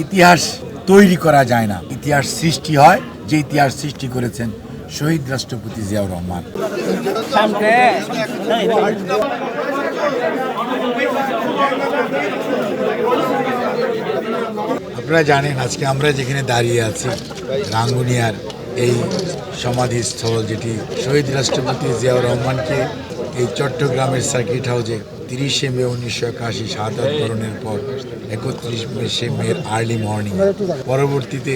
ইতিহাস তৈরি করা যায় না, ইতিহাস সৃষ্টি হয়। যে ইতিহাস সৃষ্টি করেছেন শহীদ রাষ্ট্রপতি জিয়াউর রহমান। আপনারা জানেন আজকে আমরা যেখানে দাঁড়িয়ে আছি রাঙ্গুনিয়ার এই সমাধিস্থল, যেটি শহীদ রাষ্ট্রপতি জিয়াউর রহমানকে এই চট্টগ্রামের সার্কিট হাউসে 30শে মে 1981 শাহাদাত বরণের পর 31শে মের আর্লি মর্নিং পরবর্তীতে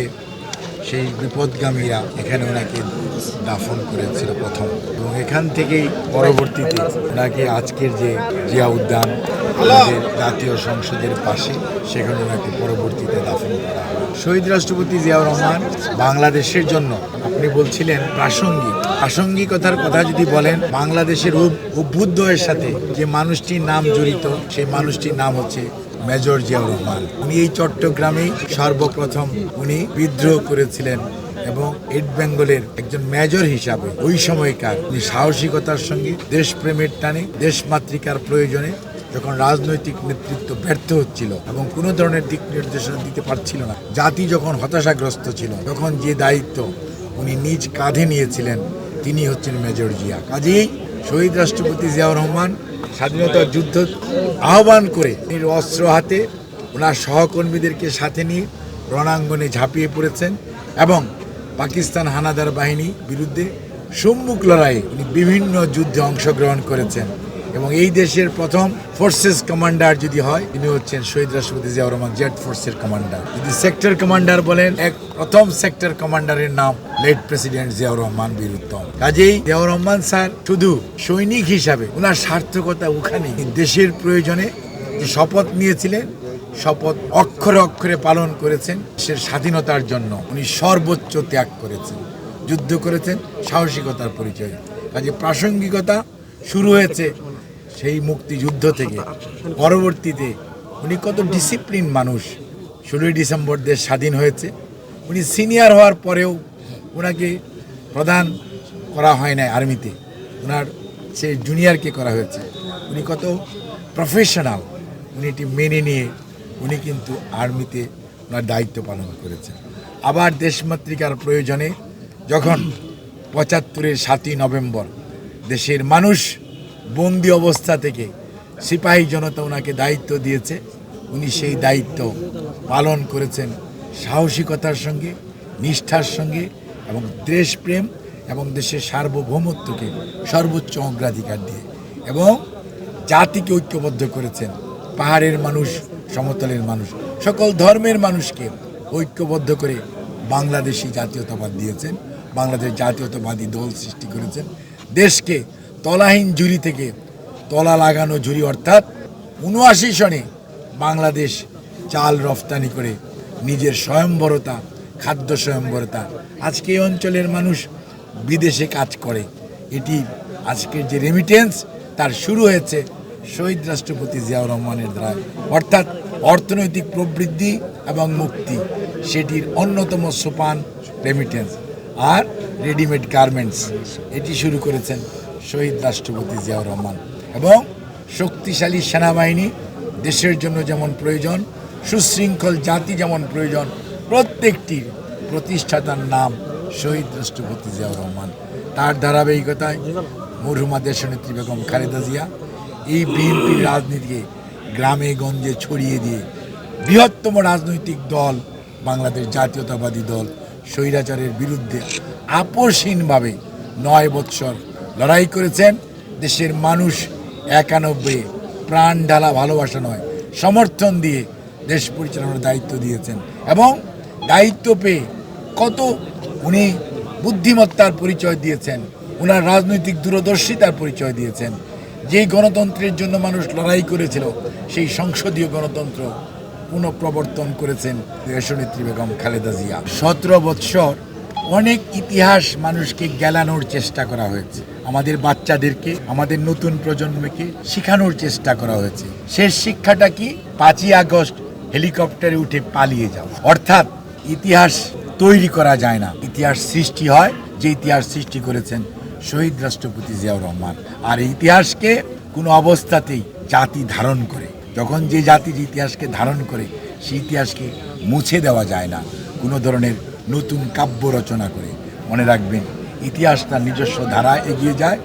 সেই বিপদগামীরা এখানে ওনাকে দাফন করেছিল প্রথম, এবং এখান থেকেই পরবর্তীতে ওনাকে আজকের যে জিয়া উদ্যান আমাদের জাতীয় সংসদের পাশে, সেখানে ওনাকে পরবর্তীতে দাফন করা হয়। শহীদ রাষ্ট্রপতি জিয়াউর রহমান বাংলাদেশের জন্য, আপনি বলছিলেন প্রাসঙ্গিকতার কথা যদি বলেন, বাংলাদেশের অভ্যুদয়ের সাথে যে মানুষটির নাম জড়িত, সেই মানুষটির নাম হচ্ছে মেজর জিয়াউর রহমান। উনি এই চট্টগ্রামেই সর্বপ্রথম উনি বিদ্রোহ করেছিলেন, এবং ইস্ট বেঙ্গলের একজন মেজর হিসাবে ওই সময়কার উনি সাহসিকতার সঙ্গে দেশপ্রেমের টানে, দেশমাতৃকার প্রয়োজনে, যখন রাজনৈতিক নেতৃত্ব ব্যর্থ হচ্ছিল এবং কোনো ধরনের দিক নির্দেশনা দিতে পারছিল না, জাতি যখন হতাশাগ্রস্ত ছিল, তখন যে দায়িত্ব উনি নিজ কাঁধে নিয়েছিলেন তিনি হচ্ছেন মেজর জিয়া। কাজেই শহীদ রাষ্ট্রপতি জিয়াউর রহমান স্বাধীনতার যুদ্ধ আহ্বান করে অস্ত্র হাতে ওনার সহকর্মীদেরকে সাথে নিয়ে রণাঙ্গনে ঝাঁপিয়ে পড়েছেন, এবং পাকিস্তান হানাদার বাহিনীর বিরুদ্ধে সম্মুখ লড়াইয়ে উনি বিভিন্ন যুদ্ধে অংশগ্রহণ করেছেন। এবং এই দেশের প্রথম ফোর্সেস কমান্ডার যদি হয়, তিনি হচ্ছেন শহীদ রাষ্ট্রপতি জিয়াউর রহমান, জেড ফোর্সের কমান্ডার। যদি সেক্টর কমান্ডার বলেন, প্রথম সেক্টর কমান্ডারের নাম লেট প্রেসিডেন্ট জিয়াউর রহমান বীর উত্তম। কাজেই জিয়াউর রহমান স্যার শুধু সৈনিক হিসাবে ওনার সার্থকতা ওখানে, দেশের প্রয়োজনে যে শপথ নিয়েছিলেন, শপথ অক্ষরে অক্ষরে পালন করেছেন। দেশের স্বাধীনতার জন্য উনি সর্বোচ্চ ত্যাগ করেছেন, যুদ্ধ করেছেন, সাহসিকতার পরিচয়। কাজে প্রাসঙ্গিকতা শুরু হয়েছে সেই মুক্তিযুদ্ধ থেকে। পরবর্তীতে উনি কত ডিসিপ্লিন মানুষ। 16ই ডিসেম্বর দেশ স্বাধীন হয়েছে, উনি সিনিয়র হওয়ার পরেও ওনাকে প্রদান করা হয় না আর্মিতে, ওনার সে জুনিয়রকে করা হয়েছে। উনি কত প্রফেশনাল, উনি এটি মেনে নিয়ে উনি কিন্তু আর্মিতে ওনার দায়িত্ব পালন করেছেন। আবার দেশমাতৃকার প্রয়োজনে যখন 75-এর 7ই নভেম্বর দেশের মানুষ বন্দি অবস্থা থেকে সিপাহী জনতা ওনাকে দায়িত্ব দিয়েছে, উনি সেই দায়িত্ব পালন করেছেন সাহসিকতার সঙ্গে, নিষ্ঠার সঙ্গে, এবং দেশপ্রেম এবং দেশের সার্বভৌমত্বকে সর্বোচ্চ অগ্রাধিকার দিয়ে, এবং জাতিকে ঐক্যবদ্ধ করেছেন। পাহাড়ের মানুষ, সমতলের মানুষ, সকল ধর্মের মানুষকে ঐক্যবদ্ধ করে বাংলাদেশি জাতীয়তাবাদ দিয়েছেন, বাংলাদেশ জাতীয়তাবাদী দল সৃষ্টি করেছেন। দেশকে তলাহীন ঝুড়ি থেকে তলা লাগানো ঝুড়ি, অর্থাৎ 79 সনে বাংলাদেশ চাল রফতানি করে নিজের স্বয়ংবরতা, খাদ্য স্বয়ংবরতা। আজকে এই অঞ্চলের মানুষ বিদেশে কাজ করে, এটি আজকের যে রেমিটেন্স তার শুরু হয়েছে শহীদ রাষ্ট্রপতি জিয়াউর রহমানের দ্বারা, অর্থাৎ অর্থনৈতিক প্রবৃদ্ধি এবং মুক্তি, সেটির অন্যতম সোপান রেমিটেন্স। আর রেডিমেড গার্মেন্টস, এটি শুরু করেছেন শহীদ রাষ্ট্রপতি জিয়াউর রহমান। এবং শক্তিশালী সেনাবাহিনী দেশের জন্য যেমন প্রয়োজন, সুশৃঙ্খল জাতি যেমন প্রয়োজন, প্রত্যেকটি প্রতিষ্ঠাতার নাম শহীদ রাষ্ট্রপতি জিয়াউর রহমান। তার ধারাবাহিকতায় মরহুমা দেশনেত্রী বেগম খালেদা জিয়া এই বিএনপির রাজনীতিকে গ্রামে গঞ্জে ছড়িয়ে দিয়ে বৃহত্তম রাজনৈতিক দল বাংলাদেশ জাতীয়তাবাদী দল স্বৈরাচারের বিরুদ্ধে আপোষহীনভাবে 9 বৎসর লড়াই করেছেন। দেশের মানুষ 91 প্রাণ ঢালা ভালোবাসা নয়, সমর্থন দিয়ে দেশ পরিচালনার দায়িত্ব দিয়েছেন, এবং দায়িত্ব পেয়ে কত উনি বুদ্ধিমত্তার পরিচয় দিয়েছেন, ওনার রাজনৈতিক দূরদর্শিতার পরিচয় দিয়েছেন। যেই গণতন্ত্রের জন্য মানুষ লড়াই করেছিল, সেই সংসদীয় গণতন্ত্র পুনঃপ্রবর্তন করেছেন দেশনেত্রী বেগম খালেদা জিয়া। 17 বৎসর অনেক ইতিহাস মানুষকে গেলানোর চেষ্টা করা হয়েছে, আমাদের বাচ্চাদেরকে, আমাদের নতুন প্রজন্মকে শেখানোর চেষ্টা করা হয়েছে। শেষ শিক্ষাটা কি? 5ই আগস্ট হেলিকপ্টারে উঠে পালিয়ে যাও। অর্থাৎ ইতিহাস তৈরি করা যায় না, ইতিহাস সৃষ্টি হয়। যে ইতিহাস সৃষ্টি করেছেন শহীদ রাষ্ট্রপতি জিয়াউর রহমান। আর এই ইতিহাসকে কোনো অবস্থাতেই জাতি ধারণ করে, যখন যে জাতির ইতিহাসকে ধারণ করে, সেই ইতিহাসকে মুছে দেওয়া যায় না কোনো ধরনের নতুন কাব্য রচনা করে। মনে রাখবেন, ইতিহাস তার নিজস্ব ধারায় এগিয়ে যায়।